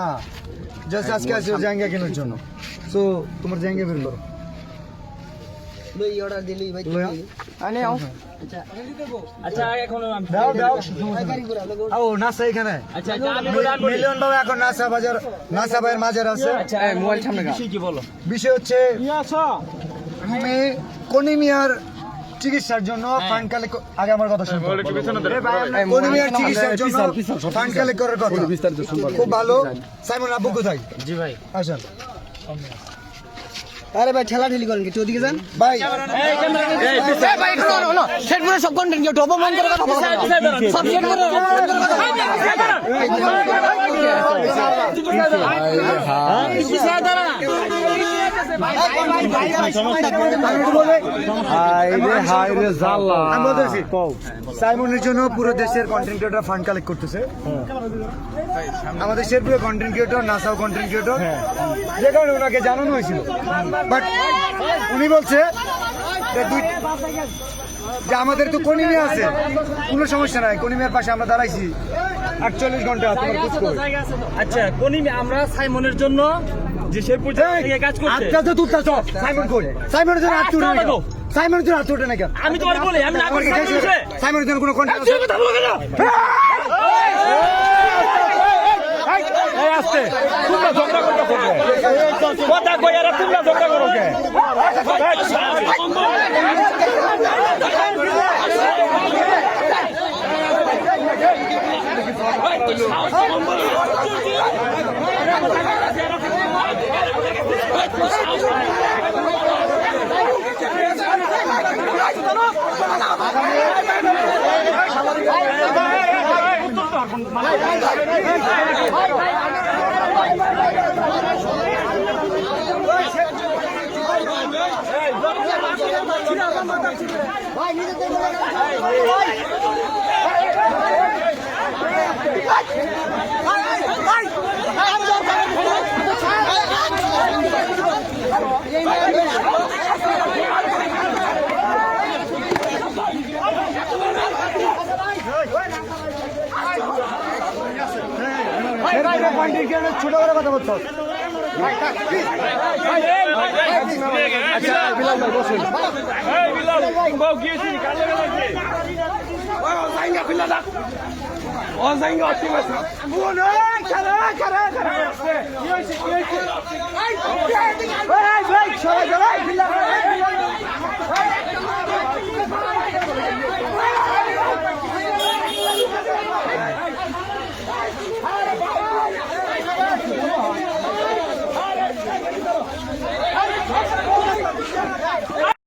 হ্যাঁ জাস্ট আজকে আসো জায়গা কেনার জন্য। সো তোমার জায়গা বের করো। লই অর্ডার দিলি ভাই আনে আও। আচ্ছা এখন দাও দাও আও নাসা এখানে। আচ্ছা মিলিয়ন বাবা এখন নাসা বাজার, নাসা ভাইয়ের মাজার আছে। আচ্ছা মোবাইল সামনে বিষয় কি বলো? বিষয় হচ্ছে আমি কনিমিয়ার চিকিৎসার জন্য ফান্ড কালেক্ট, আগে আমার কথা শুনুন। কনিমিয়ার চিকিৎসার জন্য ফান্ড কালেক্ট করার কথা খুব ভালো। সাইমন আব্বু কোথায়? জি ভাই আসেন। আরে ভাই ঠেলা ঠেলি করেন কিছু ওদিকে যান ভাই এই ভাই শোনো সেট করে সব কন্টেন্ট কেউ অপমান করে কথা বলো সব সেট করে সাইমনের জন্য পুরো দেশের কন্টেন্ট ক্রিয়েটর ফান্ড কালেক্ট করতেছে। আমাদের শেরপুরে কন্টেন্ট ক্রিয়েটর, নাসাও কন্টেন্ট ক্রিয়েটর, যে কারণে ওনাকে জানানো হয়েছিল। বাট উনি বলছে যে আমাদের তো কনিমিয়া আছে, কোনো সমস্যা নাই, কনিমিয়ার পাশে আমরা দাঁড়াইছি 48 ঘন্টা তোমার খোঁজ করে। আচ্ছা কনিমি আমরা সাইমনের জন্য যে শেরপুর থেকে কাজ করছে আটটা তো তুলতা সব সাইমন কই? সাইমনের জন্য হাত তুলে না, সাইমনের জন্য হাত তুলে না কেন? আমি তোমার বলি আমি না করি সাইমনের জন্য কোনো কন্টেন্ট আছে? কথা বলো কেন এই আস্তে তোমরা ঝগড়া করতে কথা কই আর তোমরা ঝগড়া করো কে? ছোট করে কথা বলছো। আচ্ছা বিলাল ভাই বসুন। এই বিলাল বউ গিয়েছি কালে গেছে ও জাইঙ্গা অতি মাসা বোন এই খারা খারা খারা কি হইছে কি হইছে এই ভাই সরে গেল বিলাল